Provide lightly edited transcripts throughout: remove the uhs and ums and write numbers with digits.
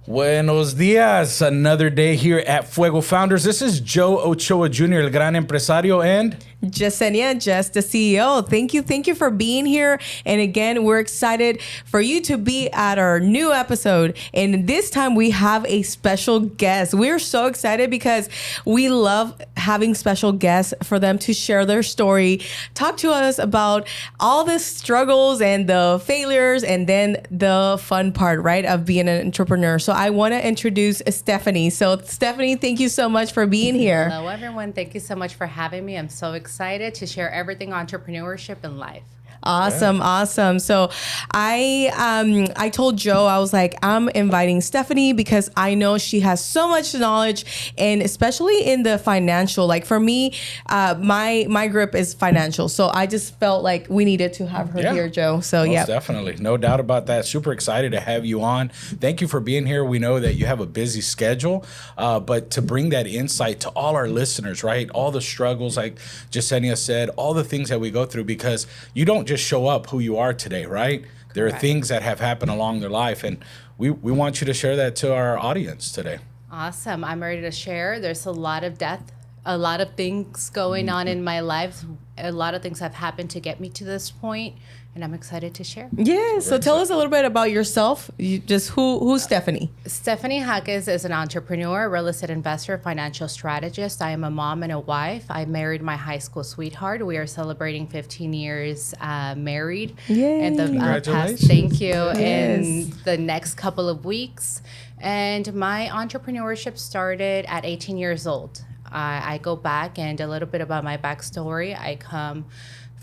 Buenos dias. Another day here at Fuego Founders. This is Joe Ochoa Jr., el gran empresario, and Jess, the CEO. Thank you for being here. And again, we're excited for you to be at our new episode. And this time we have a special guest. We're so excited because we love having special guests for them to share their story, talk to us about all the struggles and the failures, and then the fun part, right, of being an entrepreneur. So I want to introduce Stepheny. So Stepheny, thank you so much for being here. Hello, everyone. Thank you so much for having me. I'm so excited to share everything entrepreneurship and life. Awesome. So I told Joe, I was like, I'm inviting Stepheny because I know she has so much knowledge, and especially in the financial, like for me, my grip is financial. So I just felt like we needed to have her here, Joe. So yeah, definitely. No doubt about that. Super excited to have you on. Thank you for being here. We know that you have a busy schedule, but to bring that insight to all our listeners, right? All the struggles, like Jasenia said, all the things that we go through, because you don't just show up who you are today, right? There are things that have happened along their life, and we want you to share that to our audience today. Awesome. I'm ready to share. There's a lot of death, a lot of things going on in my life. A lot of things have happened to get me to this point, and I'm excited to share. Yeah. So tell us a little bit about yourself. Who's Stepheny? Stepheny Jacquez is an entrepreneur, real estate investor, financial strategist. I am a mom and a wife. I married my high school sweetheart. We are celebrating 15 years married. Yay. In the Congratulations. thank you. Yes. In the next couple of weeks. And my entrepreneurship started at 18 years old. I go back, and a little bit about my backstory. I come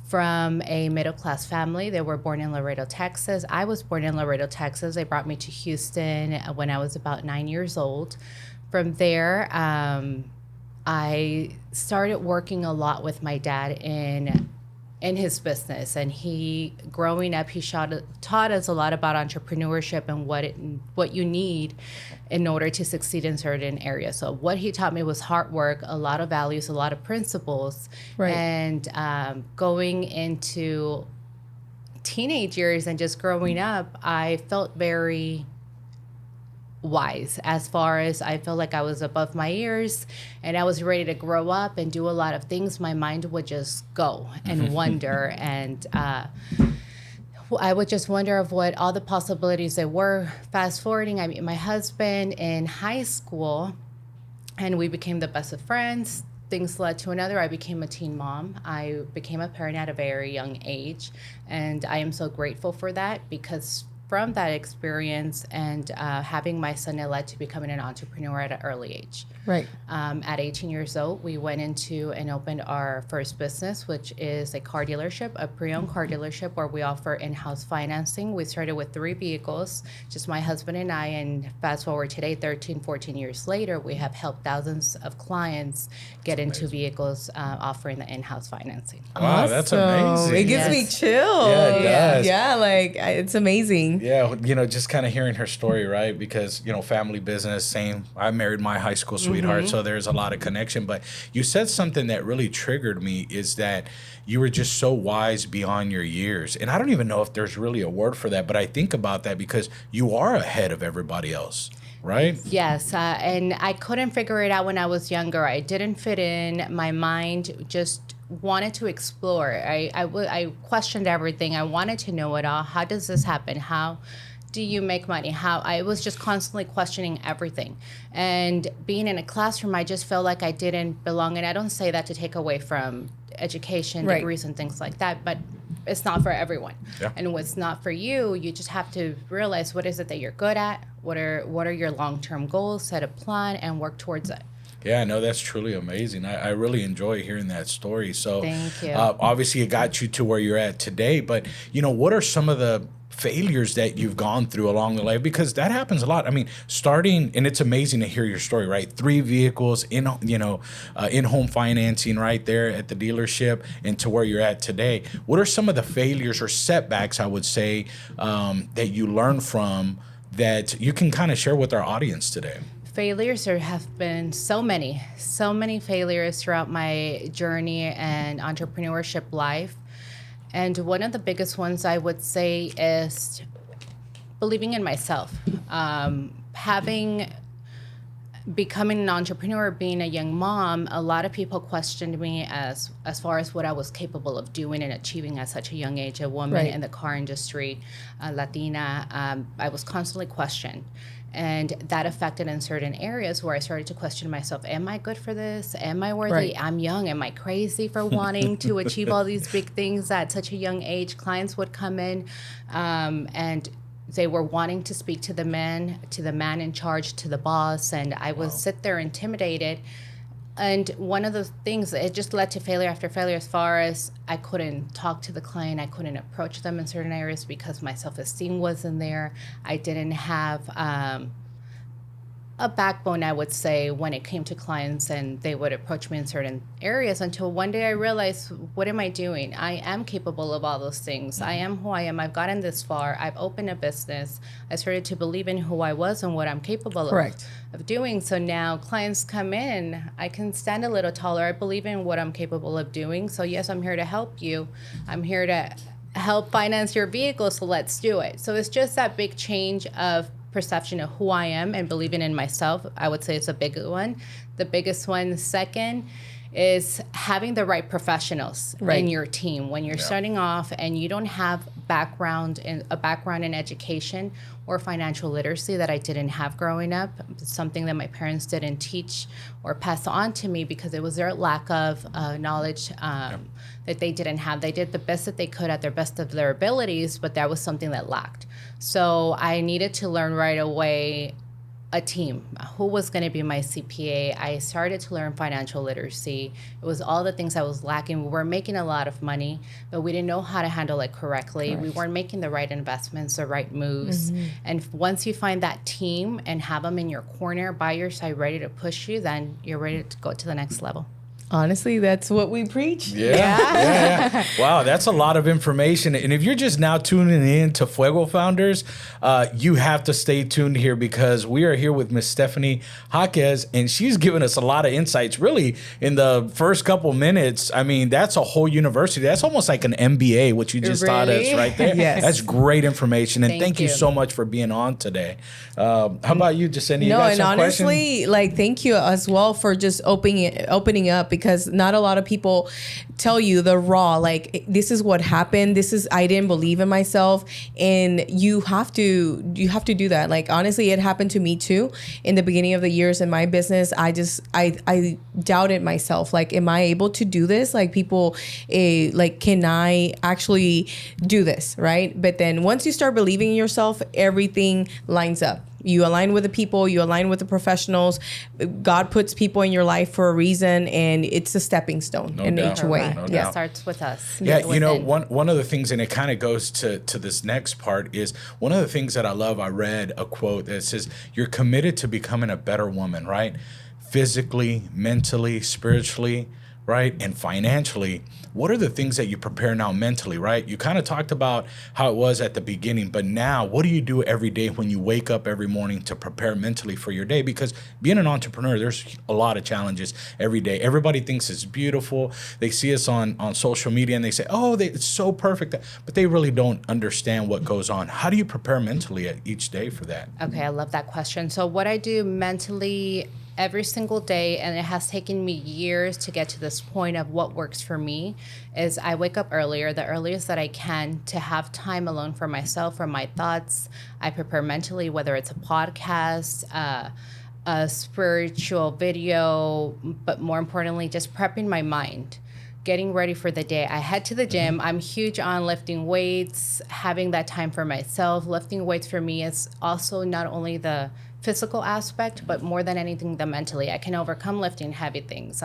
from a middle-class family. They were born in Laredo, Texas. I was born in Laredo, Texas. They brought me to Houston when I was about 9 years old. From there, I started working a lot with my dad in his business, and growing up, he taught us a lot about entrepreneurship and what you need in order to succeed in certain areas. So what he taught me was hard work, a lot of values, a lot of principles. Right. And going into teenage years and just growing up, I felt very wise, as far as I felt like I was above my years and I was ready to grow up and do a lot of things. My mind would just go and wonder, and I would just wonder of what all the possibilities there were. Fast forwarding, I met my husband in high school, and we became the best of friends. Things led to another. I became a teen mom. I became a parent at a very young age, and I am so grateful for that, because from that experience and having my son, it led to becoming an entrepreneur at an early age. Right. At 18 years old, we went into and opened our first business, which is a car dealership, a pre-owned car dealership, where we offer in-house financing. We started with 3 vehicles, just my husband and I, and fast forward today, 13, 14 years later, we have helped thousands of clients get into vehicles offering the in-house financing. Wow, that's amazing. It gives me chills. Yeah, it does. Yeah, like it's amazing. Yeah, just kind of hearing her story, right? Because, family business, same. I married my high school sweetheart, so there's a lot of connection. But you said something that really triggered me, is that you were just so wise beyond your years. And I don't even know if there's really a word for that, but I think about that because you are ahead of everybody else, right? Yes, and I couldn't figure it out when I was younger. I didn't fit in. My mind just wanted to explore. I questioned everything. I wanted to know it all. How does this happen? How do you make money? I was just constantly questioning everything. And being in a classroom, I just felt like I didn't belong. And I don't say that to take away from education, degrees, and things like that, but it's not for everyone. Yeah. And what's not for you, you just have to realize what is it that you're good at, what are your long-term goals, set a plan, and work towards it. Yeah, no, that's truly amazing. I really enjoy hearing that story. So Thank you. Obviously it got you to where you're at today, but what are some of the failures that you've gone through along the way? Because that happens a lot. I mean, starting, and it's amazing to hear your story, right? 3 vehicles in-home financing right there at the dealership, and to where you're at today. What are some of the failures or setbacks, I would say, that you learn from that you can kind of share with our audience today? Failures, there have been so many failures throughout my journey and entrepreneurship life. And one of the biggest ones I would say is believing in myself. becoming an entrepreneur, being a young mom, a lot of people questioned me as far as what I was capable of doing and achieving at such a young age. A woman in the car industry, Latina, I was constantly questioned. And that affected in certain areas where I started to question myself, am I good for this? Am I worthy? Right. I'm young. Am I crazy for wanting to achieve all these big things at such a young age? Clients would come in and they were wanting to speak to the man in charge, to the boss, and I would sit there intimidated. And one of the things, it just led to failure after failure as far as I couldn't talk to the client, I couldn't approach them in certain areas because my self-esteem wasn't there. I didn't have a backbone, I would say, when it came to clients and they would approach me in certain areas, until one day I realized, what am I doing? I am capable of all those things. I am who I am. I've gotten this far. I've opened a business. I started to believe in who I was and what I'm capable of doing. So now clients come in, I can stand a little taller. I believe in what I'm capable of doing. So yes, I'm here to help you. I'm here to help finance your vehicle, so let's do it. So it's just that big change of perception of who I am and believing in myself. I would say it's a big one. The biggest one. Second is having the right professionals in your team. When you're starting off and you don't have a background in education or financial literacy that I didn't have growing up, something that my parents didn't teach or pass on to me because it was their lack of knowledge that they didn't have. They did the best that they could at their best of their abilities, but that was something that lacked. So I needed to learn right away a team. Who was going to be my CPA? I started to learn financial literacy. It was all the things I was lacking. We were making a lot of money, but we didn't know how to handle it correctly. We weren't making the right investments, the right moves. And once you find that team and have them in your corner, by your side, ready to push you, then you're ready to go to the next level. Honestly, that's what we preach. Yeah. Wow, that's a lot of information. And if you're just now tuning in to Fuego Founders, you have to stay tuned here because we are here with Miss Stepheny Jacquez, and she's given us a lot of insights really in the first couple minutes. I mean, that's a whole university. That's almost like an MBA, what you just taught us right there. Yes. That's great information. And thank you you so much for being on today. How about you, Jacquez? No, and honestly, like, thank you as well for just opening up, because not a lot of people tell you the raw, like, this is what happened. I didn't believe in myself, and you have to do that. Like, honestly, it happened to me too. In the beginning of the years in my business, I doubted myself. Like, am I able to do this? Like, people, like, can I actually do this? Right. But then once you start believing in yourself, everything lines up. You align with the people, you align with the professionals. God puts people in your life for a reason, and it's a stepping stone in each way. It starts with us. Yeah, you know, one of the things, and it kind of goes to this next part, is one of the things that I love. I read a quote that says, "You're committed to becoming a better woman," right? Physically, mentally, spiritually, right? And financially. What are the things that you prepare now mentally, right? You kind of talked about how it was at the beginning, but now what do you do every day when you wake up every morning to prepare mentally for your day? Because being an entrepreneur, there's a lot of challenges every day. Everybody thinks it's beautiful. They see us on social media and they say, oh, it's so perfect, but they really don't understand what goes on. How do you prepare mentally each day for that? Okay, I love that question. So what I do mentally every single day, and it has taken me years to get to this point of what works for me, is I wake up earlier, the earliest that I can, to have time alone for myself, for my thoughts. I prepare mentally, whether it's a podcast, a spiritual video, but more importantly, just prepping my mind, getting ready for the day. I head to the gym. I'm huge on lifting weights, having that time for myself. Lifting weights for me is also not only the physical aspect, but more than anything, the mentally. I can overcome lifting heavy things.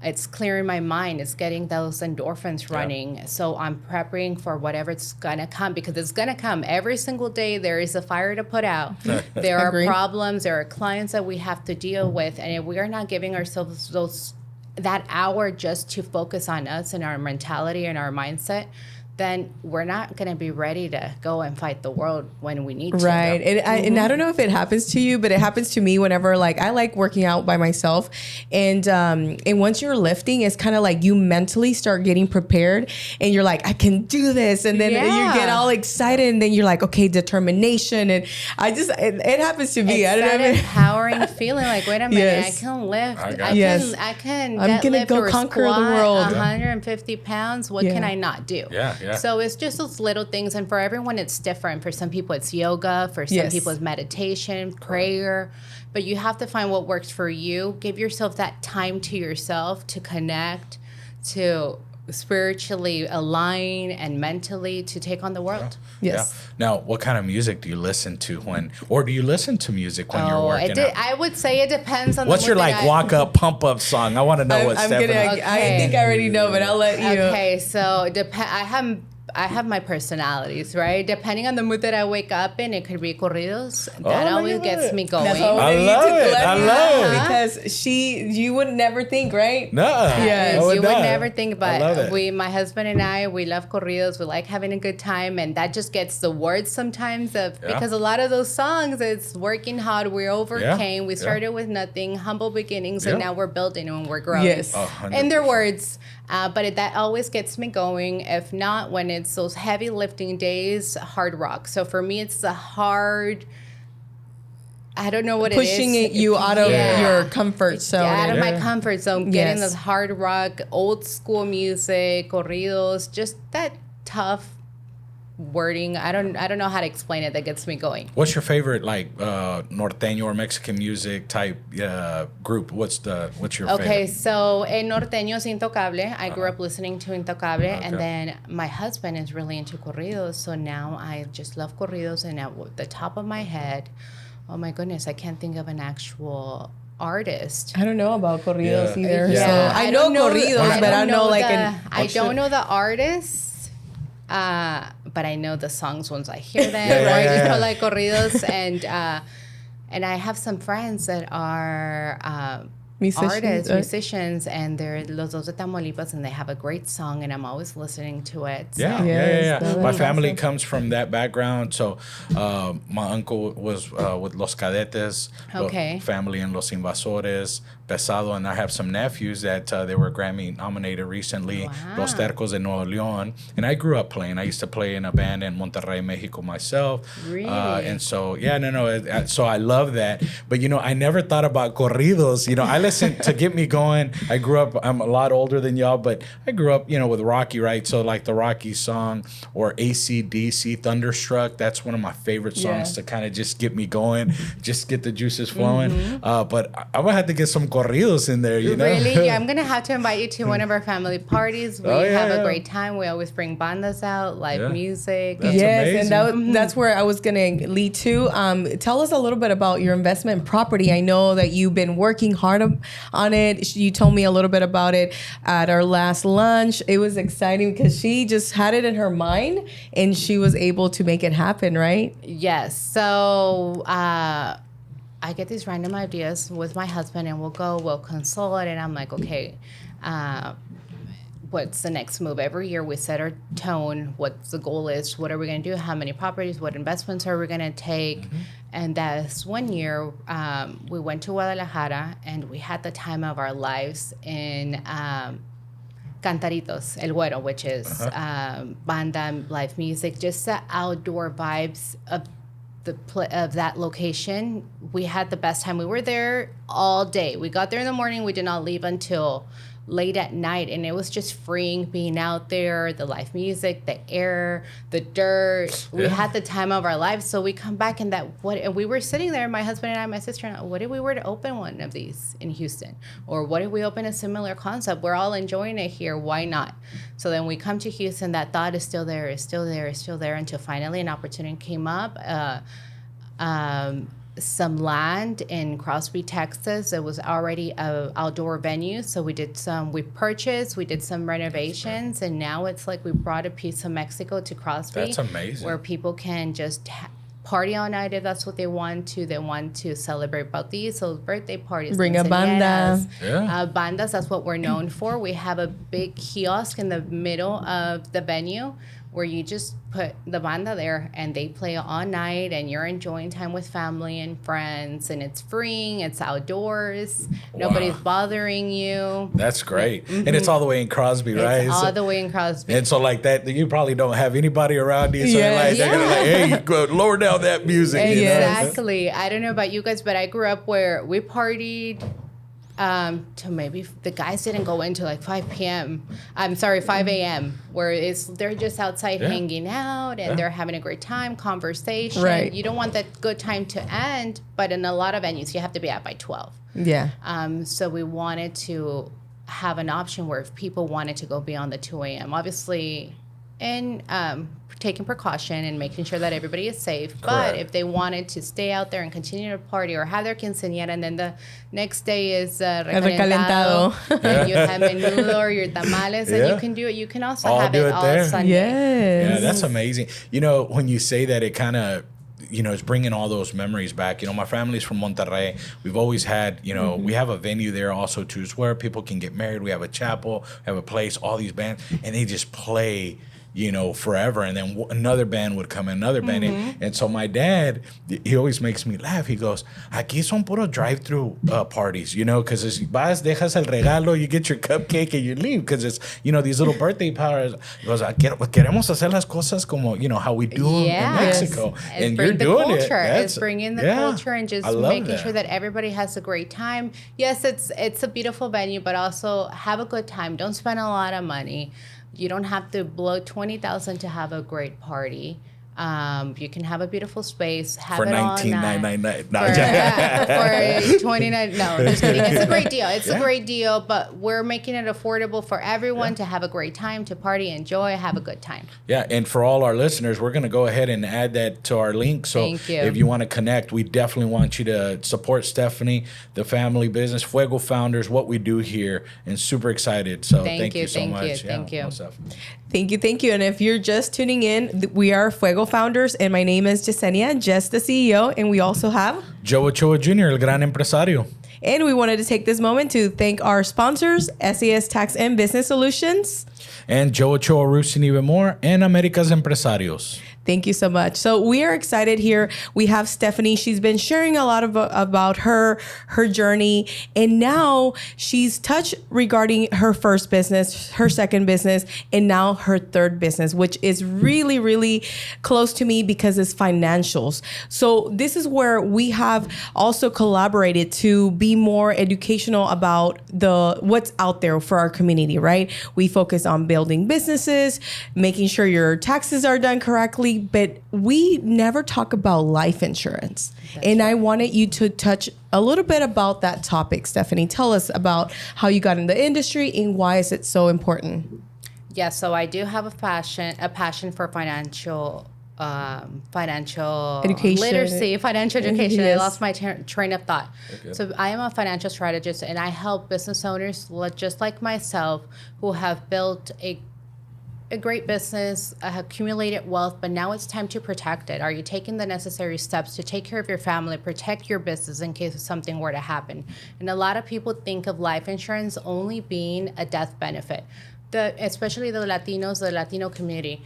It's clearing my mind. It's getting those endorphins running. Yeah. So I'm prepping for whatever it's gonna come, because it's gonna come every single day. There is a fire to put out. There are problems. There are clients that we have to deal with, and if we are not giving ourselves that hour just to focus on us and our mentality and our mindset, then we're not going to be ready to go and fight the world when we need to. Right. And I don't know if it happens to you, but it happens to me whenever, like, I like working out by myself. And once you're lifting, it's kind of like you mentally start getting prepared and you're like, I can do this. And then you get all excited and then you're like, okay, determination. And it happens to me. It's I don't that know. empowering feeling like, wait a minute, Yes. I can lift. Yes. I can I'm gonna deadlift go or conquer the squat world. 150 pounds. What can I not do? Yeah. So it's just those little things. And for everyone, it's different. For some people, it's yoga. For some people, it's meditation, prayer. But you have to find what works for you. Give yourself that time to yourself to connect, to spiritually align, and mentally to take on the world. Yes. Yeah. Now, what kind of music do you listen to or do you listen to music when you're working out? I would say it depends on What's the your mood like that walk up, pump up song? I want to know what Stepheny. I think I already know, but I'll let you. Okay, so I have my personalities, right? Depending on the mood that I wake up in, it could be corridos. That always gets me going. That's what I love it. I love it. Because you would never think, right? No. Yes. You would never think I love about it. my husband and I, we love corridos. We like having a good time. And that just gets the words sometimes because a lot of those songs, it's working hard. We overcame. We started with nothing, humble beginnings, and now we're building and we're growing. Yes. And their words. But that always gets me going. If not, when it's those heavy lifting days, hard rock. So for me, it's the hard... I don't know what it is. Pushing you out of your comfort zone. Out of my comfort zone. Getting Yes. this hard rock, old school music, corridos, just that tough wording. I don't know how to explain it. That gets me going. What's your favorite like norteño or Mexican music type group? What's your favorite? Okay, so en norteño es Intocable. I grew up listening to Intocable, and then my husband is really into corridos, so now I just love corridos. And at the top of my head, oh my goodness, I can't think of an actual artist. I don't know about corridos either. Yeah. So I know corridos, but I know like I don't know the artists. But I know the songs once I hear them, right? You know, like corridos, and I have some friends that are musicians, and they're Los Dos de Tamaulipas, and they have a great song, and I'm always listening to it. So. Yeah. My family comes from that background, so my uncle was with Los Cadetes, family in Los Invasores, Pesado, and I have some nephews that they were Grammy nominated recently, Los Tercos de Nuevo León, and I grew up playing. I used to play in a band in Monterrey, Mexico myself. Really? And so, so I love that. But, I never thought about corridos. I listen to get me going. I grew up, I'm a lot older than y'all, but I grew up, with Rocky, right? So like the Rocky song or AC/DC, Thunderstruck, that's one of my favorite songs to kind of just get me going, just get the juices flowing. But I'm going to have to get some corridos in there, you know? Really? Yeah, I'm going to have to invite you to one of our family parties. We have a great time. We always bring bandas out, live music. That's amazing. And that's where I was going to lead to. Tell us a little bit about your investment in property. I know that you've been working hard on it. You told me a little bit about it at our last lunch. It was exciting because she just had it in her mind and she was able to make it happen, right? Yes. So I get these random ideas with my husband, and we'll consult, and I'm like, okay, what's the next move? Every year we set our tone, what the goal is, what are we going to do, how many properties, what investments are we going to take? And that's one year we went to Guadalajara, and we had the time of our lives in Cantaritos, El Güero, which is banda, live music, just the outdoor vibes of that location. We had the best time. We were there all day. We got there in the morning. We did not leave until late at night, and it was just freeing being out there, the live music, the air, the dirt. We had the time of our lives. So we come back and we were sitting there, my husband and I, my sister and I, what if we were to open one of these in Houston? Or what if we open a similar concept? We're all enjoying it here. Why not? So then we come to Houston. That thought is still there, until finally an opportunity came up. Some land in Crosby, Texas. It was already an outdoor venue. So we did we did some renovations, and now it's like we brought a piece of Mexico to Crosby. That's amazing. Where people can just party all night if that's what they want to. They want to celebrate bautizos, birthday parties. Bring a banda. Bandas, that's what we're known for. We have a big kiosk in the middle of the venue where you just put the banda there and they play all night and you're enjoying time with family and friends, and it's freeing, it's outdoors, nobody's bothering you. That's great. And it's all the way in Crosby, right? It's all the way in Crosby. And so like that, you probably don't have anybody around you. So Yes. they're gonna like, hey, go lower down that music. You know? Exactly. I don't know about you guys, but I grew up where we partied to maybe the guys didn't go into like 5 p.m. I'm sorry, 5 a.m. where they're just outside hanging out and they're having a great time, conversation. Right. You don't want that good time to end, but in a lot of venues, you have to be out by 12. Yeah. So we wanted to have an option where if people wanted to go beyond the 2 a.m., obviously, and taking precaution and making sure that everybody is safe. Correct. But if they wanted to stay out there and continue to party or have their quinceañera, and then the next day is recalentado, and you have menudo or your tamales, and you can do it. You can also All have do it it all there. Sunday. Yes. Yeah, that's amazing. You know, when you say that, it kind of, you know, it's bringing all those memories back. You know, my family's from Monterrey. We've always had, you know, we have a venue there also too, where people can get married. We have a chapel, we have a place, all these bands, and they just play, you know, forever. And then another band would come, another band. And so my dad, he always makes me laugh. He goes, aquí son puro drive-through parties, you know, because it's vas, dejas el regalo, you get your cupcake and you leave, because it's, you know, these little birthday parties. He goes, queremos hacer las cosas como, you know, how we do them in Mexico. It's And bring you're the doing culture. it. It's bringing the culture and just making sure that everybody has a great time. Yes, it's a beautiful venue, but also have a good time. Don't spend a lot of money. You don't have to blow $20,000 to have a great party. You can have a beautiful space. Have For it all night. $19,999. No, For $29. No, just kidding. It's a great deal. It's a great deal, but we're making it affordable for everyone to have a great time, to party, enjoy, have a good time. Yeah, and for all our listeners, we're going to go ahead and add that to our link. So Thank you. if you want to connect, we definitely want you to support Stepheny, the family business, Fuego founders, what we do here, and super excited. So thank you so much. Thank you. Thank you. And if you're just tuning in, we are Fuego founders, and my name is Yesenia, just the CEO, and we also have Joe Ochoa Jr., el gran empresario. And we wanted to take this moment to thank our sponsors, SAS Tax and Business Solutions, And Joe Ochoa Roofs and even more, and America's Empresarios. Thank you so much. So we are excited here. We have Stepheny. She's been sharing a lot about her journey, and now she's touched regarding her first business, her second business, and now her third business, which is really, really close to me because it's financials. So this is where we have also collaborated to be more educational about what's out there for our community, right? We focus on building businesses, making sure your taxes are done correctly, but we never talk about life insurance. And I wanted you to touch a little bit about that topic, Stepheny. Tell us about how you got in the industry and why is it so important? Yeah, so I do have a passion for financial Education. literacy, financial education. Yes. I lost my train of thought. Okay. So I am a financial strategist, and I help business owners just like myself who have built a great business, accumulated wealth, but now it's time to protect it. Are you taking the necessary steps to take care of your family, protect your business in case something were to happen? And a lot of people think of life insurance only being a death benefit, especially the Latinos, the Latino community.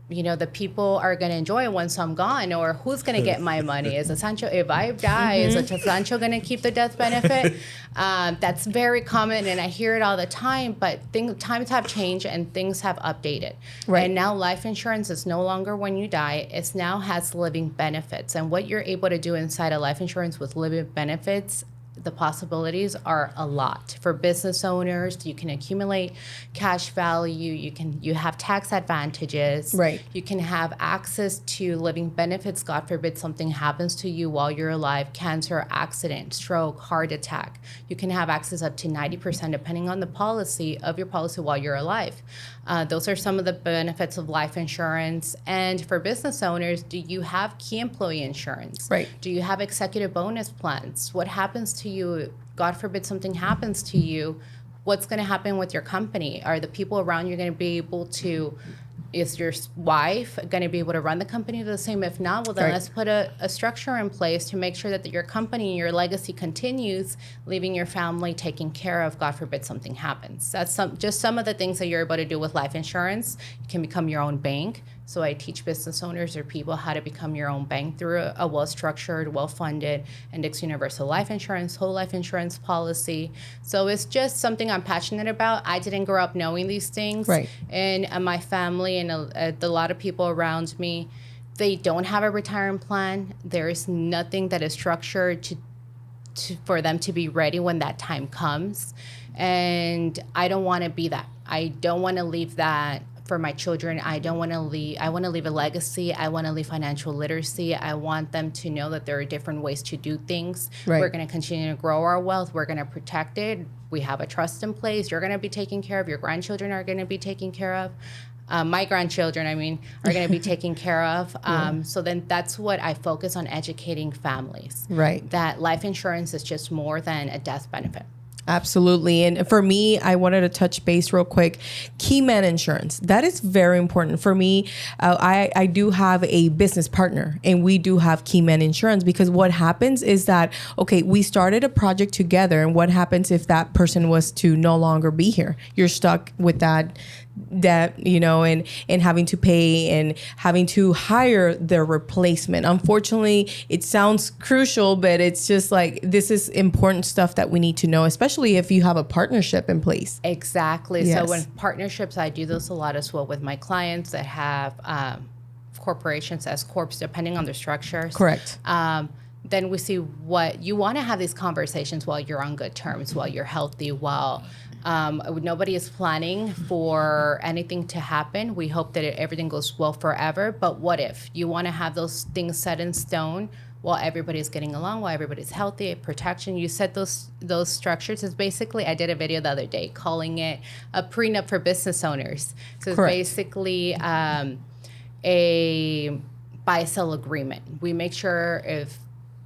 The people are going to enjoy it once I'm gone, or who's going to get my money? Is a Sancho, if I die, is a Sancho going to keep the death benefit? That's very common, and I hear it all the time, but times have changed and things have updated. Right. And now life insurance is no longer when you die. It now has living benefits. And what you're able to do inside a life insurance with living benefits, the possibilities are a lot. For business owners, you can accumulate cash value, you have tax advantages. Right. You can have access to living benefits. God forbid something happens to you while you're alive, cancer, accident, stroke, heart attack. You can have access up to 90% depending on the policy while you're alive. Those are some of the benefits of life insurance. And for business owners, do you have key employee insurance? Right. Do you have executive bonus plans? What happens to you? God forbid something happens to you. What's going to happen with your company? Are the people around you going to be able to Is your wife going to be able to run the company the same? If not, well, then Right. let's put a structure in place to make sure that your company and your legacy continues, leaving your family taken care of. God forbid something happens. That's just some of the things that you're able to do with life insurance. You can become your own bank. So I teach business owners or people how to become your own bank through a well-structured, well-funded index universal life insurance, whole life insurance policy. So it's just something I'm passionate about. I didn't grow up knowing these things. Right. And my family and a lot of people around me, they don't have a retirement plan. There is nothing that is structured for them to be ready when that time comes. And I don't want to be that. I don't want to leave that for my children. I want to leave a legacy. I want to leave financial literacy. I want them to know that there are different ways to do things. Right. We're going to continue to grow our wealth. We're going to protect it. We have a trust in place. You're going to be taken care of. Your grandchildren are going to be taken care of. My grandchildren, are going to be taken care of. So then that's what I focus on, educating families. Right. That life insurance is just more than a death benefit. Absolutely. And for me, I wanted to touch base real quick. Key man insurance. That is very important for me. I do have a business partner and we do have key man insurance, because what happens is that, okay, we started a project together, and what happens if that person was to no longer be here? You're stuck with that debt, and having to pay and having to hire their replacement. Unfortunately, it sounds crucial, but it's just like, this is important stuff that we need to know, especially if you have a partnership in place. Exactly. Yes. So when partnerships, I do this a lot as well with my clients that have corporations as corps, depending on their structures. Correct. Then we see what you want to have these conversations while you're on good terms, while you're healthy, while nobody is planning for anything to happen. We hope that everything goes well forever. But what if you want to have those things set in stone while everybody's getting along, while everybody's healthy, protection? You set those structures. It's basically, I did a video the other day calling it a prenup for business owners. So it's Correct. basically a buy-sell agreement. We make sure if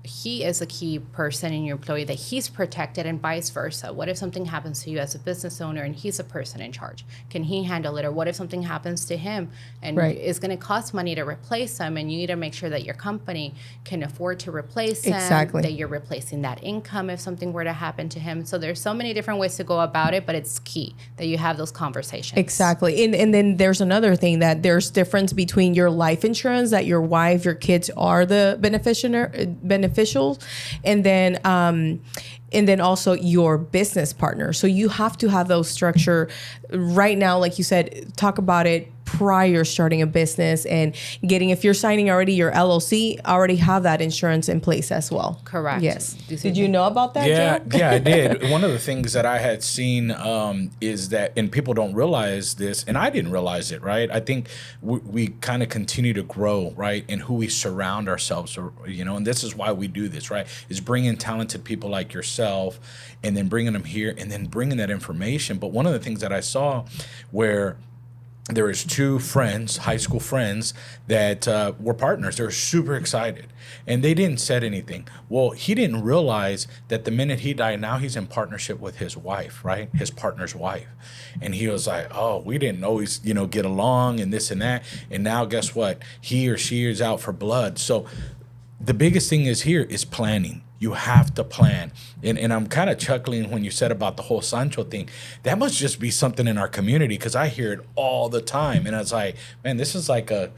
he is a key person in your employee that he's protected, and vice versa. What if something happens to you as a business owner and he's a person in charge? Can he handle it? Or what if something happens to him and Right. it's going to cost money to replace him, and you need to make sure that your company can afford to replace him, Exactly. that you're replacing that income if something were to happen to him. So there's so many different ways to go about it, but it's key that you have those conversations. Exactly. And then there's another thing, that there's difference between your life insurance, that your wife, your kids are the beneficiaries, and then also your business partner. So you have to have those structure right now. Like you said, talk about it prior starting a business, and if you're signing already your LLC, already have that insurance in place as well. Correct. Yes. Did you know about that, Yeah, Joe? yeah, I did. One of the things that I had seen is that, and people don't realize this, and I didn't realize it, right? I think we kind of continue to grow, right, in who we surround ourselves, and this is why we do this, right, is bringing talented people like yourself, and then bringing them here, and then bringing that information. But one of the things that I saw where there was two friends, high school friends, that were partners. They were super excited, and they didn't said anything. Well, he didn't realize that the minute he died, now he's in partnership with his wife, right? His partner's wife. And he was like, oh, we didn't always, get along and this and that. And now guess what? He or she is out for blood. So the biggest thing is planning. You have to plan. And I'm kind of chuckling when you said about the whole Sancho thing. That must just be something in our community, because I hear it all the time. And I was like, man, this is like a,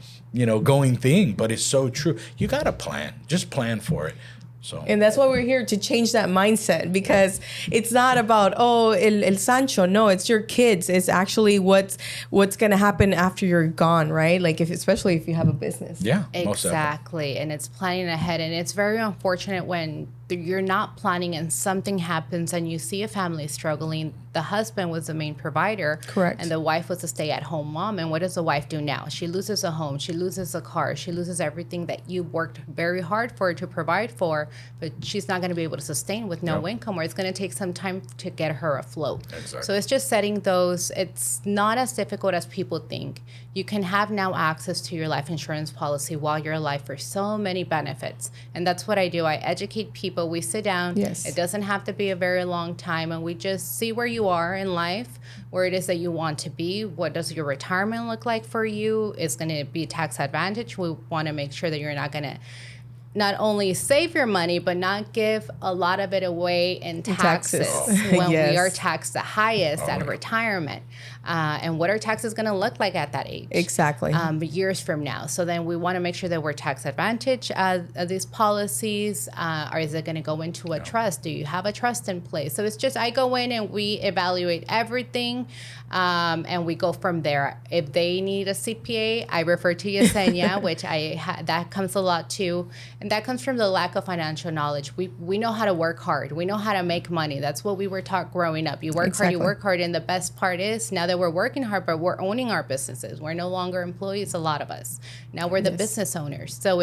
going thing, but it's so true. You got to plan. Just plan for it. So. And that's why we're here, to change that mindset, because it's not about, el Sancho. No, it's your kids. It's actually what's going to happen after you're gone, right? Like especially if you have a business. Yeah, most definitely. Exactly. And it's planning ahead. And it's very unfortunate when you're not planning and something happens and you see a family struggling. The husband was the main provider. Correct. And the wife was a stay-at-home mom. And what does the wife do now? She loses a home. She loses a car. She loses everything that you worked very hard for to provide for. But she's not going to be able to sustain with no income, or it's going to take some time to get her afloat. Exactly. So it's just setting those. It's not as difficult as people think. You can have now access to your life insurance policy while you're alive for so many benefits. And that's what I do. I educate people but we sit down. Yes. It doesn't have to be a very long time, and we just see where you are in life, where it is that you want to be. What does your retirement look like for you? It's going to be tax advantage. We want to make sure that you're not going to not only save your money, but not give a lot of it away in taxes when Yes. we are taxed the highest at retirement. And what are taxes going to look like at that age? Exactly. Years from now. So then we want to make sure that we're tax advantage these policies. Or is it going to go into a trust? Do you have a trust in place? So it's just, I go in and we evaluate everything. And we go from there. If they need a CPA, I refer to Yesenia, which that comes a lot too. And that comes from the lack of financial knowledge. We know how to work hard. We know how to make money. That's what we were taught growing up. You work hard, you work hard. And the best part is now that we're working hard, but we're owning our businesses. We're no longer employees, a lot of us. Now we're the business owners. So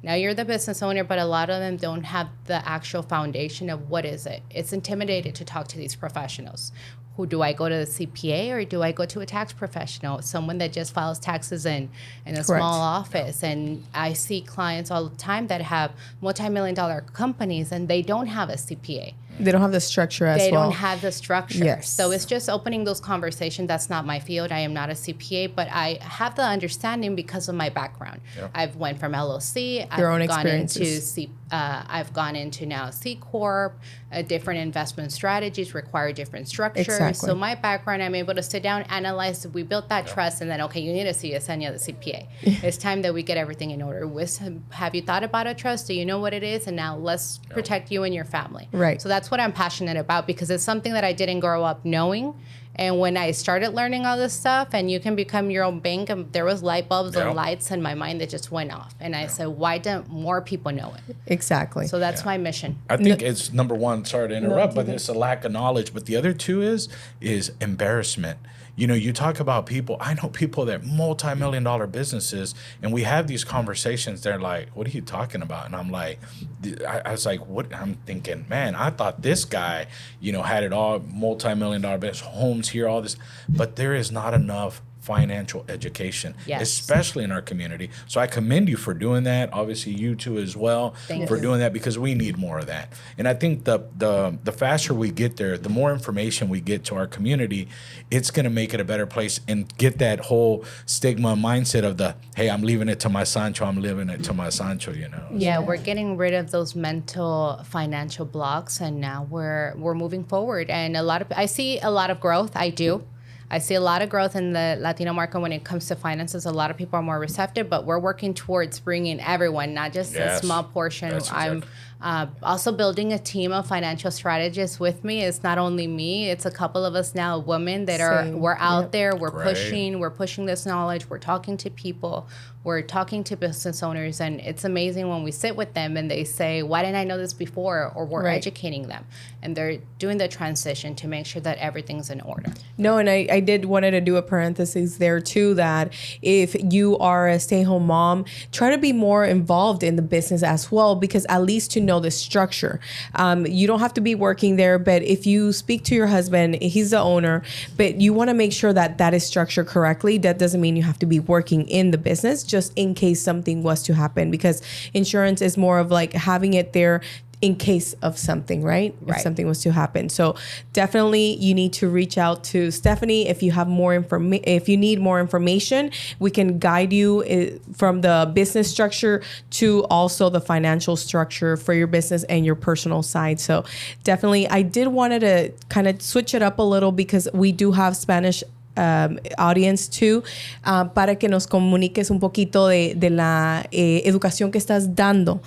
now you're the business owner, but a lot of them don't have the actual foundation of what is it. It's intimidated to talk to these professionals. Who do I go to the CPA or do I go to a tax professional? Someone that just files taxes in a small office. And I see clients all the time that have multi-million-dollar companies and they don't have a CPA. They don't have the structure as well. They don't have the structure. Yes. So it's just opening those conversations. That's not my field. I am not a CPA, but I have the understanding because of my background. Yep. I've went from LLC. I've gone into now C Corp. Different investment strategies require different structures. Exactly. So my background, I'm able to sit down, analyze. We built that trust, and then you need to see Yesenia, the CPA. It's time that we get everything in order. Have you thought about a trust? Do you know what it is? And now let's protect you and your family. Right. So that's what I'm passionate about because it's something that I didn't grow up knowing. And when I started learning all this stuff, and you can become your own bank, and there was light bulbs and lights in my mind that just went off. And I said, why don't more people know it? Exactly. So that's my mission. I think it's number one, sorry to interrupt, but it's a lack of knowledge. But the other two is embarrassment. You know, you talk about people, I know people that multi-million-dollar businesses, and we have these conversations, they're like, what are you talking about? And I'm like, I was like, what? I'm thinking, man, I thought this guy, had it all, multi-million-dollar business, homes here, all this, but there is not enough financial education, especially in our community. So I commend you for doing that. Obviously, you too as well for doing that because we need more of that. And I think the faster we get there, the more information we get to our community, it's going to make it a better place and get that whole stigma mindset of hey, I'm leaving it to my Sancho, I'm leaving it to my Sancho, Yeah, we're getting rid of those mental financial blocks, and now we're moving forward. And I see a lot of growth. I see a lot of growth in the Latino market when it comes to finances. A lot of people are more receptive, but we're working towards bringing everyone, not just a small portion. I'm also building a team of financial strategists with me. It's not only me; it's a couple of us now, women that we're out there. We're pushing this knowledge. We're talking to people. We're talking to business owners, and it's amazing when we sit with them and they say, why didn't I know this before? Or we're educating them. And they're doing the transition to make sure that everything's in order. No, and I did wanted to do a parenthesis there too, that if you are a stay-at-home mom, try to be more involved in the business as well, because at least to know the structure. You don't have to be working there, but if you speak to your husband, he's the owner, but you want to make sure that is structured correctly. That doesn't mean you have to be working in the business, just in case something was to happen, because insurance is more of like having it there in case of something, right? If something was to happen. So definitely you need to reach out to Stepheny if you have if you need more information. We can guide you from the business structure to also the financial structure for your business and your personal side. So definitely I did wanted to kind of switch it up a little because we do have Spanish audience too, para que nos comuniques un poquito de la educación que estás dando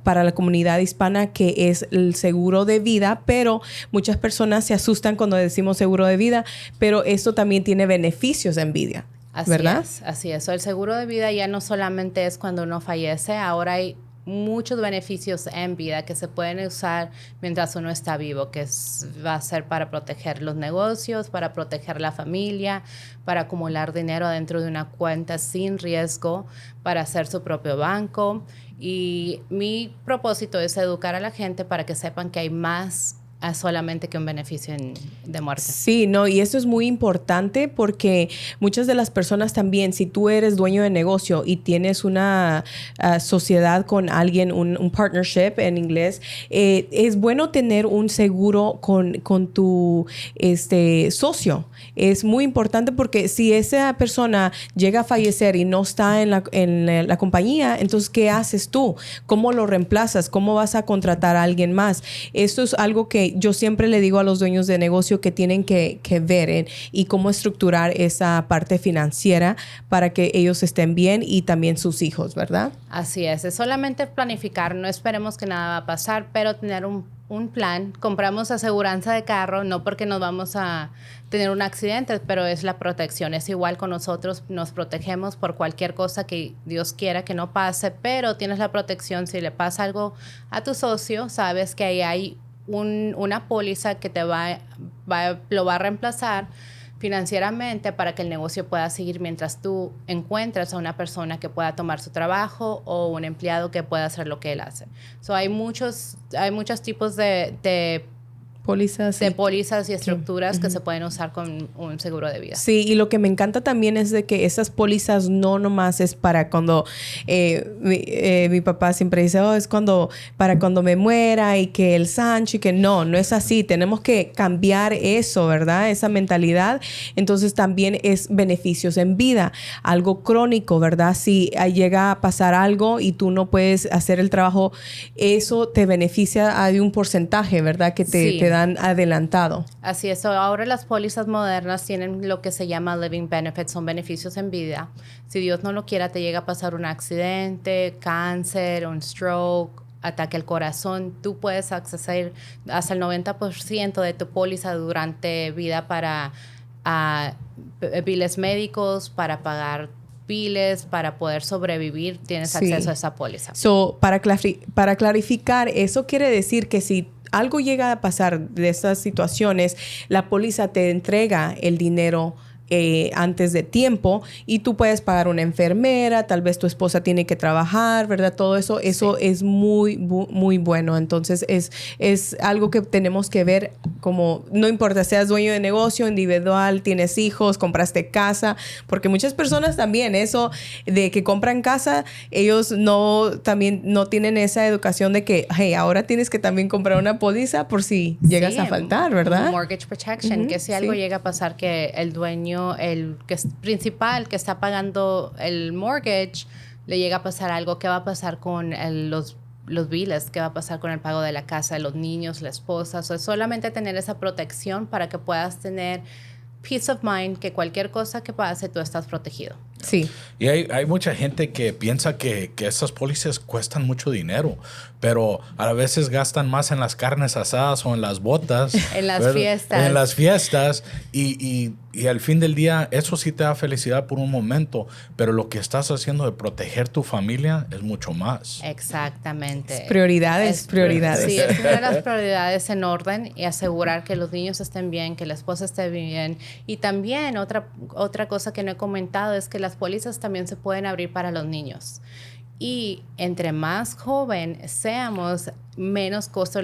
para la comunidad hispana, que es el seguro de vida, pero muchas personas se asustan cuando decimos seguro de vida, pero esto también tiene beneficios en vida, ¿verdad? Así es. So, el seguro de vida ya no solamente es cuando uno fallece, ahora hay muchos beneficios en vida que se pueden usar mientras uno está vivo, va a ser para proteger los negocios, para proteger la familia, para acumular dinero dentro de una cuenta sin riesgo, para hacer su propio banco. Y mi propósito es educar a la gente para que sepan que hay más solamente que un beneficio de muerte. Sí, no, y esto es muy importante porque muchas de las personas también, si tú eres dueño de negocio y tienes una sociedad con alguien, un partnership en inglés, es bueno tener un seguro con tu socio. Es muy importante porque si esa persona llega a fallecer y no está en la compañía, entonces, ¿qué haces tú? ¿Cómo lo reemplazas? ¿Cómo vas a contratar a alguien más? Esto es algo que yo siempre le digo a los dueños de negocio que tienen que ver y cómo estructurar esa parte financiera para que ellos estén bien y también sus hijos, ¿verdad? Así es solamente planificar, no esperemos que nada va a pasar, pero tener un plan. Compramos aseguranza de carro, no porque nos vamos a tener un accidente, pero es la protección. Es igual con nosotros, nos protegemos por cualquier cosa que Dios quiera que no pase, pero tienes la protección. Si le pasa algo a tu socio, sabes que ahí hay una póliza que te lo va a reemplazar financieramente para que el negocio pueda seguir mientras tú encuentras a una persona que pueda tomar su trabajo o un empleado que pueda hacer lo que él hace. Hay muchos tipos de Pólizas. Pólizas y estructuras que se pueden usar con un seguro de vida. Sí, y lo que me encanta también es de que esas pólizas no nomás es para cuando mi papá siempre dice, es para cuando me muera y que el Sancho y que no es así. Tenemos que cambiar eso, ¿verdad? Esa mentalidad. Entonces también es beneficios en vida, algo crónico, ¿verdad? Si llega a pasar algo y tú no puedes hacer el trabajo, eso te beneficia de un porcentaje, ¿verdad? Que te dan adelantado. Así es. Ahora las pólizas modernas tienen lo que se llama living benefits, son beneficios en vida. Si Dios no lo quiera, te llega a pasar un accidente, cáncer, un stroke, ataque al corazón, tú puedes acceder hasta el 90% de tu póliza durante vida para biles médicos, para pagar biles, para poder sobrevivir, tienes acceso a esa póliza. Para clarificar, eso quiere decir que si algo llega a pasar de estas situaciones, la póliza te entrega el dinero antes de tiempo y tú puedes pagar una enfermera, tal vez tu esposa tiene que trabajar, ¿verdad? Todo eso es muy, muy bueno. Entonces, es algo que tenemos que ver como, no importa, seas dueño de negocio, individual, tienes hijos, compraste casa, porque muchas personas también, eso de que compran casa, ellos también no tienen esa educación de que, hey, ahora tienes que también comprar una póliza por si llegas a faltar, ¿verdad? Mortgage protection, que si algo llega a pasar que el dueño, el que es principal, que está pagando el mortgage, le llega a pasar algo, ¿qué va a pasar con los biles? ¿Qué va a pasar con el pago de la casa, de los niños, la esposa? Es solamente tener esa protección para que puedas tener peace of mind, que cualquier cosa que pase, tú estás protegido. Sí. Y hay mucha gente que piensa que estas pólizas cuestan mucho dinero, pero a veces gastan más en las carnes asadas o en las botas. En las fiestas. En las fiestas. Y al fin del día, eso sí te da felicidad por un momento, pero lo que estás haciendo de proteger tu familia es mucho más. Exactamente. Prioridades. Sí, es una de las prioridades en orden y asegurar que los niños estén bien, que la esposa esté bien. Y también otra cosa que no he comentado es que las pólizas también se pueden abrir para los niños. Y entre más joven seamos, menos costo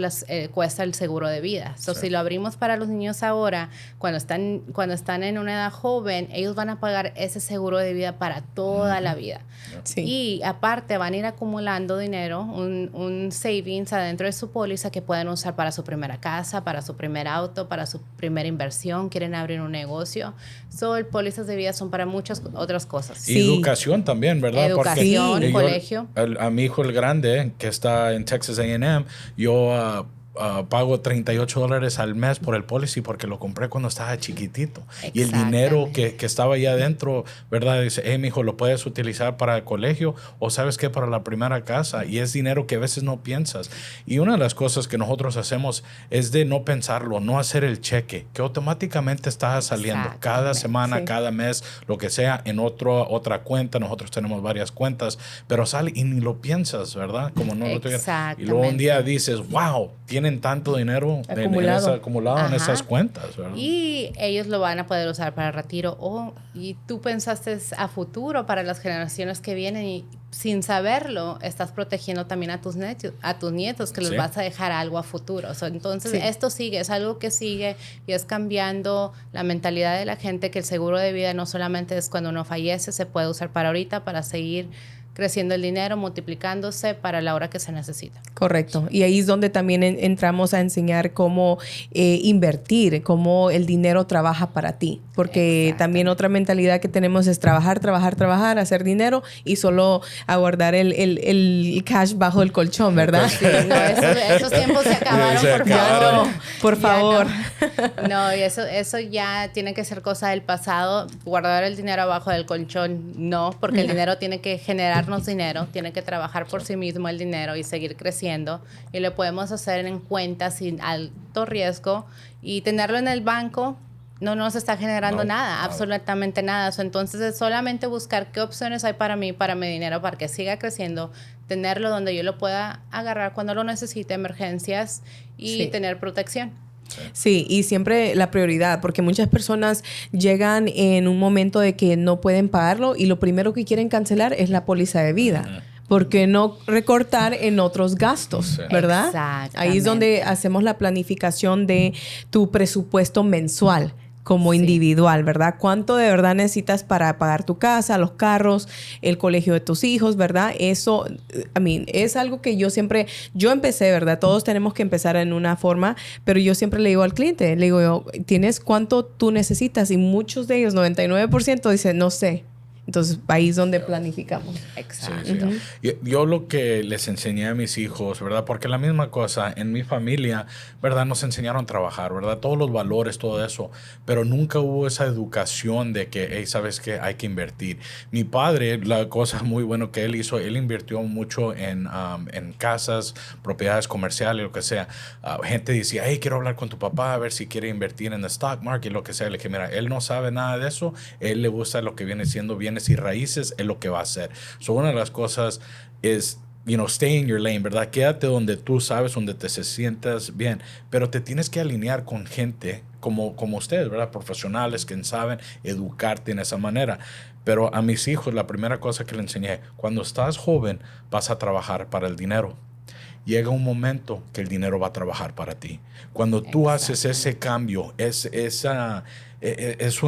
cuesta el seguro de vida. So, si lo abrimos para los niños ahora, cuando están en una edad joven, ellos van a pagar ese seguro de vida para toda la vida. Sí. Y aparte van a ir acumulando dinero, un savings adentro de su póliza que pueden usar para su primera casa, para su primer auto, para su primera inversión, quieren abrir un negocio. Pólizas de vida son para muchas otras cosas. Y educación también, ¿verdad? Educación, porque colegio. A mi hijo el grande, que está en Texas A&M, yo pago $38 al mes por el policy porque lo compré cuando estaba chiquitito. Y el dinero que estaba ahí adentro, ¿verdad? Dice, mi hijo, lo puedes utilizar para el colegio o ¿sabes qué? Para la primera casa. Y es dinero que a veces no piensas. Y una de las cosas que nosotros hacemos es de no pensarlo, no hacer el cheque, que automáticamente está saliendo cada semana, cada mes, lo que sea, en otra cuenta. Nosotros tenemos varias cuentas, pero sale y ni lo piensas, ¿verdad? Como no lo tuvieras. Y luego un día dices, wow, tienen tanto dinero acumulado en esas cuentas, ¿verdad? Y ellos lo van a poder usar para retiro y tú pensaste a futuro para las generaciones que vienen y sin saberlo, estás protegiendo también a tus nietos que les vas a dejar algo a futuro. Entonces, esto sigue, es algo que sigue y es cambiando la mentalidad de la gente, que el seguro de vida no solamente es cuando uno fallece, se puede usar para ahorita, para seguir creciendo el dinero, multiplicándose para la hora que se necesita. Correcto. Y ahí es donde también entramos a enseñar cómo invertir, cómo el dinero trabaja para ti. Porque también otra mentalidad que tenemos es trabajar, hacer dinero y solo aguardar el cash bajo el colchón, ¿verdad? Sí, no, esos tiempos se acabaron, por favor. No, y eso ya tiene que ser cosa del pasado. Guardar el dinero abajo del colchón, no, porque el dinero tiene que generarnos dinero, tiene que trabajar por sí mismo el dinero y seguir creciendo. Y lo podemos hacer en cuentas sin alto riesgo y tenerlo en el banco no nos está generando nada, absolutamente nada. Entonces es solamente buscar qué opciones hay para mí, para mi dinero, para que siga creciendo, tenerlo donde yo lo pueda agarrar cuando lo necesite, emergencias, y tener protección. Sí, y siempre la prioridad, porque muchas personas llegan en un momento de que no pueden pagarlo y lo primero que quieren cancelar es la póliza de vida. ¿Por qué no recortar en otros gastos, verdad? Exactamente. Ahí es donde hacemos la planificación de tu presupuesto mensual como individual, ¿verdad? ¿Cuánto de verdad necesitas para pagar tu casa, los carros, el colegio de tus hijos, ¿verdad? Eso, es algo que yo empecé, ¿verdad? Todos tenemos que empezar en una forma, pero yo siempre le digo al cliente, le digo, ¿tienes cuánto tú necesitas? Y muchos de ellos, 99%, dicen, no sé. Entonces, ahí es donde planificamos. Exacto. Yo lo que les enseñé a mis hijos, ¿verdad? Porque la misma cosa, en mi familia, ¿verdad? Nos enseñaron a trabajar, ¿verdad? Todos los valores, todo eso. Pero nunca hubo esa educación de que, hey, ¿sabes qué? Hay que invertir. Mi padre, la cosa muy buena que él hizo, él invirtió mucho en casas, propiedades comerciales, lo que sea. Gente decía, hey, quiero hablar con tu papá a ver si quiere invertir en el stock market, lo que sea. Le dije, mira, él no sabe nada de eso. Él le gusta lo que viene siendo bienes y raíces, es lo que va a hacer. Una de las cosas es, stay in your lane, ¿verdad? Quédate donde tú sabes, donde te sientas bien, pero te tienes que alinear con gente como ustedes, ¿verdad? Profesionales que saben educarte en esa manera. Pero a mis hijos, la primera cosa que les enseñé, cuando estás joven, vas a trabajar para el dinero. Llega un momento que el dinero va a trabajar para ti. Cuando tú haces ese cambio, eso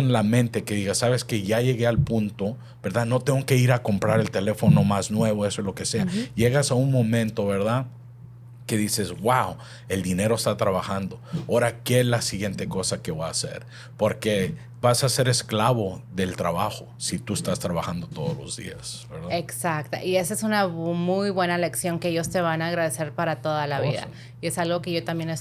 en la mente que diga, sabes que ya llegué al punto, ¿verdad? No tengo que ir a comprar el teléfono más nuevo, eso es lo que sea. Llegas a un momento, ¿verdad?, que dices, wow, el dinero está trabajando. Ahora, ¿qué es la siguiente cosa que voy a hacer? Porque vas a ser esclavo del trabajo si tú estás trabajando todos los días, ¿verdad? Exacto. Y esa es una muy buena lección que ellos te van a agradecer para toda la vida. Y es algo que yo también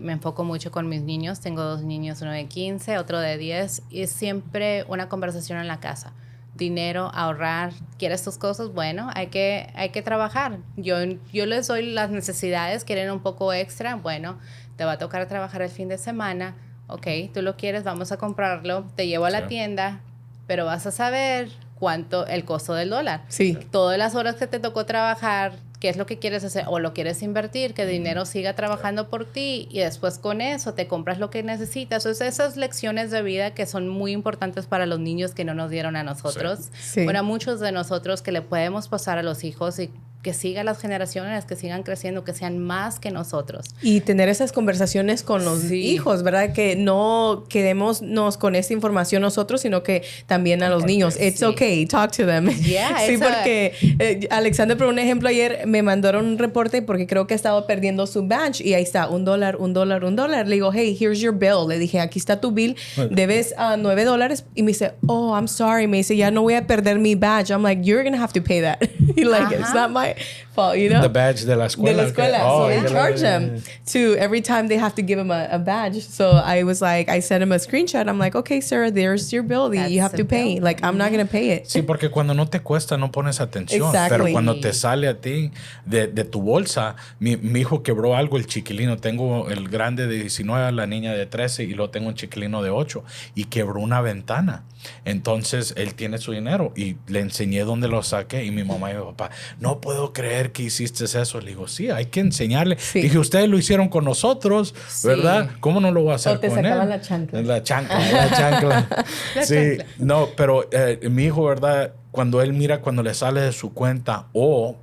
me enfoco mucho con mis niños. Tengo 2 niños, uno de 15, otro de 10. Y es siempre una conversación en la casa. Dinero, ahorrar, ¿quieres tus cosas? Bueno, hay que trabajar. Yo les doy las necesidades, quieren un poco extra, bueno, te va a tocar trabajar el fin de semana, ok, tú lo quieres, vamos a comprarlo, te llevo a la tienda, pero vas a saber cuánto el costo del dólar. Sí. Todas las horas que te tocó trabajar, qué es lo que quieres hacer o lo quieres invertir, que el dinero siga trabajando por ti y después con eso te compras lo que necesitas. Esas lecciones de vida que son muy importantes para los niños que no nos dieron a nosotros. Sí. Bueno, a muchos de nosotros que le podemos pasar a los hijos y que sigan las generaciones, que sigan creciendo, que sean más que nosotros. Y tener esas conversaciones con los hijos, ¿verdad? Que no quedémonos con esta información nosotros, sino que también a los niños. It's okay, talk to them. Yeah, sí, porque Alexander, por un ejemplo, ayer me mandaron un reporte porque creo que estaba perdiendo su badge y ahí está, $1. Le digo, hey, here's your bill. Le dije, aquí está tu bill, debes $9. Y me dice, oh, I'm sorry. Me dice, ya no voy a perder mi badge. I'm like, you're going to have to pay that. It's not my fault, you know? The badge de la escuela. De la escuela. So they charge them to every time they have to give him a badge. So I was like, I sent him a screenshot. I'm like, okay, sir, there's your bill. You have to pay. Like, I'm not going to pay it. Sí, porque cuando no te cuesta, no pones atención. Exactly. Pero cuando te sale a ti de tu bolsa, mi hijo quebró algo, el chiquilino. Tengo el grande de 19, la niña de 13 y luego tengo un chiquilino de 8 y quebró una ventana. Entonces, él tiene su dinero y le enseñé dónde lo saqué y mi mamá y mi papá, no puedo creer que hiciste eso. Le digo, sí, hay que enseñarle. Sí. Dije, ustedes lo hicieron con nosotros, ¿verdad? ¿Cómo no lo voy a hacer con él? O te sacaban la chancla. La chancla. Sí, no, pero mi hijo, ¿verdad? cuando él mira cuando le sale de su cuenta o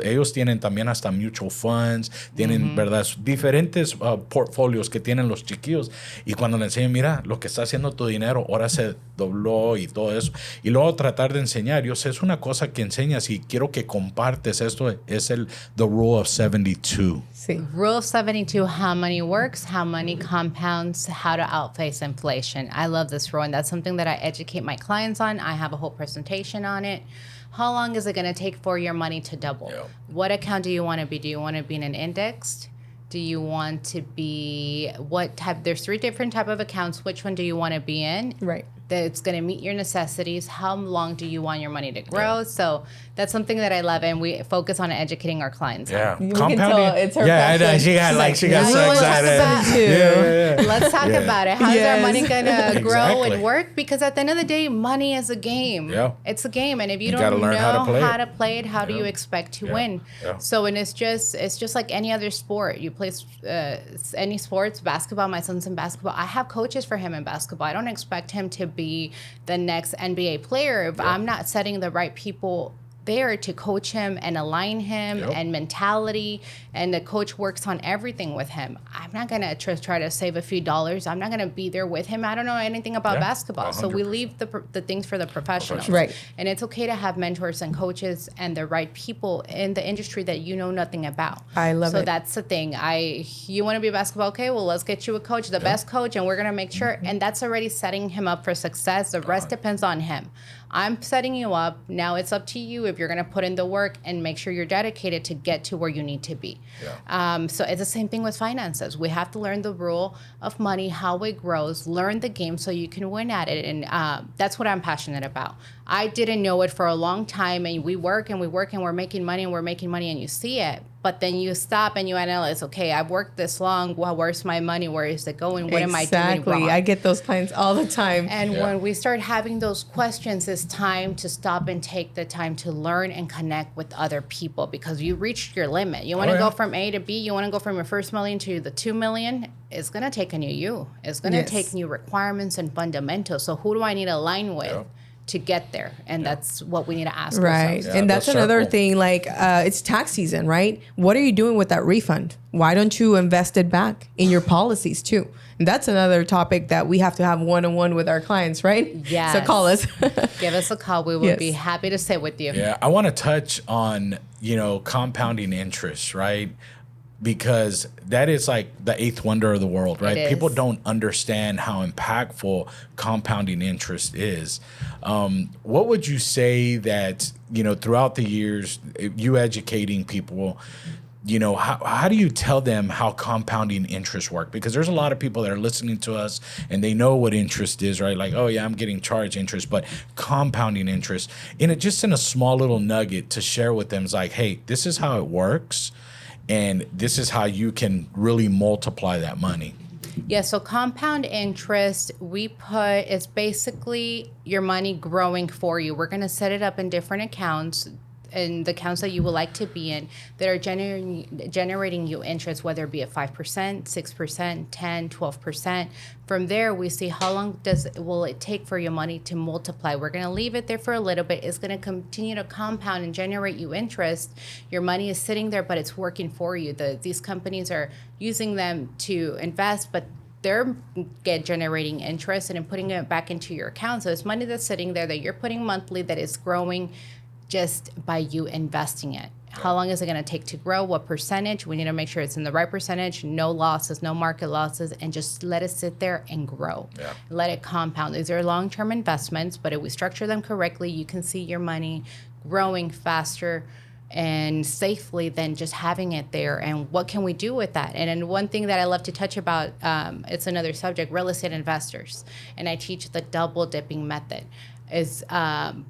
ellos tienen también hasta mutual funds, tienen, ¿verdad? Diferentes portfolios que tienen los chiquillos y cuando le enseñan, mira, lo que está haciendo tu dinero, ahora se dobló y todo eso. Y luego tratar de enseñar, yo sé, es una cosa que enseñas y quiero que compartes esto, es the Rule of 72. Sí. Rule 72, how money works, how money compounds, how to outpace inflation. I love this rule, and that's something that I educate my clients on. I have a whole presentation on it. How long is it going to take for your money to double? Yeah. What account do you want to be? Do you want to be in an indexed? Do you want to be, what type? There's 3 different type of accounts. Which one do you want to be in? Right. That's going to meet your necessities. How long do you want your money to grow? Yeah. So that's something that I love, and we focus on educating our clients. Yeah, you can tell it's her I know. She got so excited. Let's talk about it. How's our money going to grow and work? Because at the end of the day, money is a game. Yeah. It's a game, and if you don't know how to play it, how do you expect to win? Yeah. So, and it's just like any other sport. You play any sports, basketball. My son's in basketball. I have coaches for him in basketball. I don't expect him to be the next NBA player if I'm not setting the right people there to coach him and align him and mentality, and the coach works on everything with him. I'm not going to try to save a few dollars. I'm not going to be there with him. I don't know anything about basketball. 100%. So we leave the things for the professionals. Right. And it's okay to have mentors and coaches and the right people in the industry that you know nothing about. I love it. So that's the thing. You want to be basketball? Okay, well, let's get you a coach, the best coach, and we're going to make sure. And that's already setting him up for success. The rest depends on him. I'm setting you up. Now it's up to you if you're going to put in the work and make sure you're dedicated to get to where you need to be. Yeah. So it's the same thing with finances. We have to learn the rule of money, how it grows, learn the game so you can win at it. And that's what I'm passionate about. I didn't know it for a long time, and we work and we work and we're making money and you see it. But then you stop and you analyze, okay, I've worked this long. Well, where's my money? Where is it going? What am I doing wrong? I get those clients all the time. And when we start having those questions, it's time to stop and take the time to learn and connect with other people, because you reached your limit. You want to go from A to B. You want to go from your first million to the 2 million. It's going to take a new you. It's going to take new requirements and fundamentals. So who do I need to align with to get there? And that's what we need to ask ourselves. And that's another thing, like it's tax season, right? What are you doing with that refund? Why don't you invest it back in your policies too? And that's another topic that we have to have one-on-one with our clients, right? Yeah. So call us. Give us a call. We will be happy to sit with you. Yeah. I want to touch on, compounding interest, right? Because that is like the 8th wonder of the world, right? People don't understand how impactful compounding interest is. What would you say that, throughout the years, you educating people, how do you tell them how compounding interest work? Because there's a lot of people that are listening to us and they know what interest is, right? Like, oh yeah, I'm getting charged interest, but compounding interest in a small little nugget to share with them is like, hey, this is how it works. And this is how you can really multiply that money. Yeah, so compound interest, it's basically your money growing for you. We're going to set it up in different accounts, and the accounts that you would like to be in that are generating you interest, whether it be at 5%, 6%, 10, 12%. From there, we see how long will it take for your money to multiply. We're going to leave it there for a little bit. It's going to continue to compound and generate you interest. Your money is sitting there, but it's working for you. These companies are using them to invest, but they're generating interest and putting it back into your account. So it's money that's sitting there that you're putting monthly that is growing just by you investing it. How long is it going to take to grow? What percentage? We need to make sure it's in the right percentage, no losses, no market losses, and just let it sit there and grow. Yeah. Let it compound. These are long-term investments, but if we structure them correctly, you can see your money growing faster and safely than just having it there. And what can we do with that? And then one thing that I love to touch about, it's another subject, real estate investors. And I teach the double dipping method. Is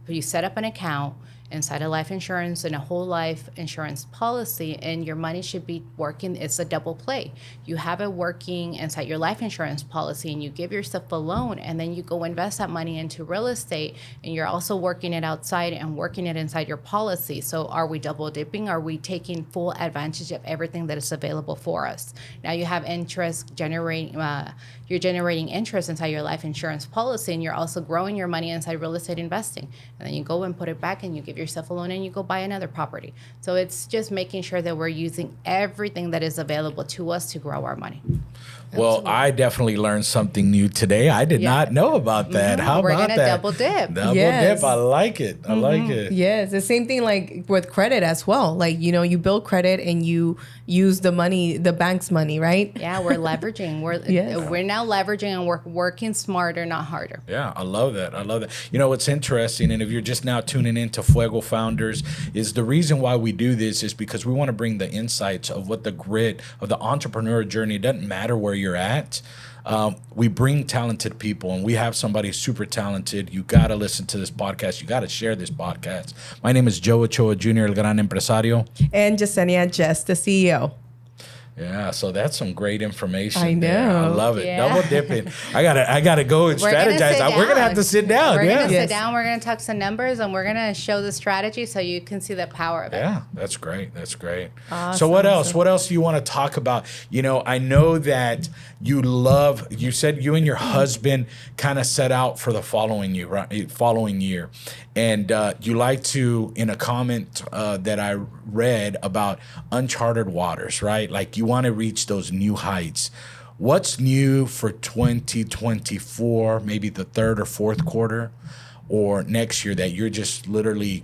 you set up an account, inside a life insurance and a whole life insurance policy, and your money should be working. It's a double play. You have it working inside your life insurance policy, and you give yourself a loan, and then you go invest that money into real estate, and you're also working it outside and working it inside your policy. So are we double dipping? Are we taking full advantage of everything that is available for us? Now you have interest generating, you're generating interest inside your life insurance policy, and you're also growing your money inside real estate investing. And then you go and put it back, and you give yourself a loan, and you go buy another property. So it's just making sure that we're using everything that is available to us to grow our money. Well, I definitely learned something new today. I did not know about that. How We're about gonna that? double dip. Double Yes. dip. I like it. I like it. Yes, the same thing like with credit as well. Like, you know, you build credit and you use the money, the bank's money, right? Yeah, we're leveraging. We're now leveraging, and we're working smarter, not harder. Yeah, I love that. I love that. You know, what's interesting, and if you're just now tuning in to Fuego Founders, is the reason why we do this is because we want to bring the insights of what the grit of the entrepreneur journey. It doesn't matter where you're at. We bring talented people, and we have somebody super talented. You got to listen to this podcast. You got to share this podcast. My name is Joe Ochoa Jr., El Gran Empresario. And Jess, the CEO. Yeah, so that's some great information. I there. I know. love it. Yeah. Double dipping. I gotta go and We're gonna strategize. sit We're gonna down. have to sit down. We're Yeah. gonna Yes. sit down. We're gonna talk some numbers, and we're gonna show the strategy so you can see the power of it. Yeah, that's great. That's great. So Awesome, what else? awesome. What else do you want to talk about? You know, I know that you said you and your husband kind of set out for the following year, right? Following year. And you like to, in a comment that I read about uncharted waters, right? Like you want to reach those new heights. What's new for 2024, maybe the third or fourth quarter or next year that you're just literally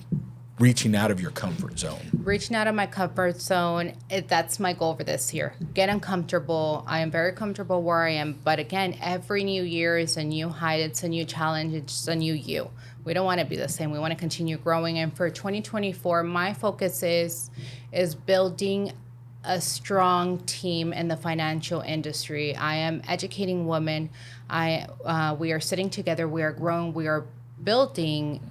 reaching out of your comfort zone? Reaching out of my comfort zone, that's my goal for this year. Get uncomfortable. I am very comfortable where I am. But again, every new year is a new height. It's a new challenge. It's a new you. We don't want to be the same. We want to continue growing. And for 2024, my focus is building a strong team in the financial industry. I am educating women. We are sitting together. We are growing. We are building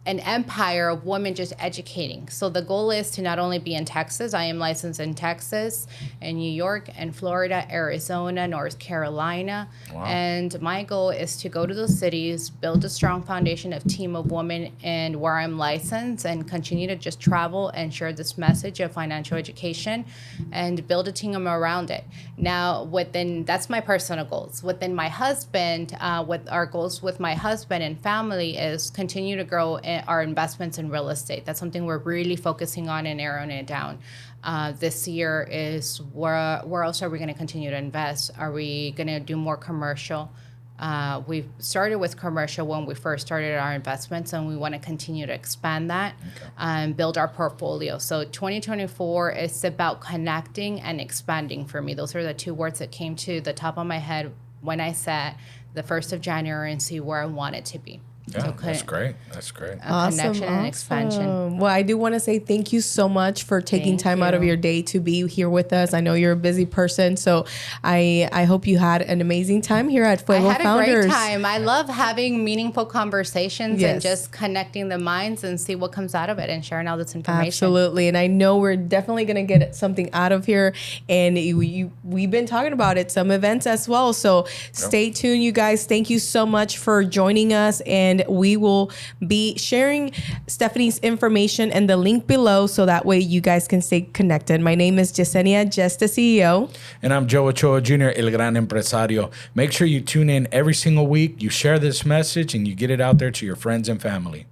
an empire of women just educating. So the goal is to not only be in Texas. I am licensed in Texas, in New York, and Florida, Arizona, North Carolina. Wow. And my goal is to go to those cities, build a strong foundation of team of women and where I'm licensed, and continue to just travel and share this message of financial education and build a team around it. Now, that's my personal goals. Within my husband, with our goals with my husband and family is continue to grow our investments in real estate. That's something we're really focusing on and narrowing it down. This year is where else are we going to continue to invest? Are we going to do more commercial? We started with commercial when we first started our investments, and we want to continue to expand that and build our portfolio. So 2024 is about connecting and expanding for me. Those are the two words that came to the top of my head when I sat the 1st of January and see where I wanted to be. Yeah, So that's great. That's great. Connection and expansion. Well, I do want to say thank you so much for taking Thank time out of you. your day to be here with us. I know you're a busy person, so I hope you had an amazing time here at I Fuego had Founders. a great time. I love having meaningful conversations Yes. and just connecting the minds and see what comes out of it and sharing all this information. Absolutely. And I know we're definitely going to get something out of here. And we've been talking about it, some events as well. So stay tuned, you guys. Thank you so much for joining us. And we will be sharing Stephany's information and the link below so that way you guys can stay connected. My name is Jess, the CEO. And I'm Joe Ochoa Jr., El Gran Empresario. Make sure you tune in every single week, you share this message, and you get it out there to your friends and family.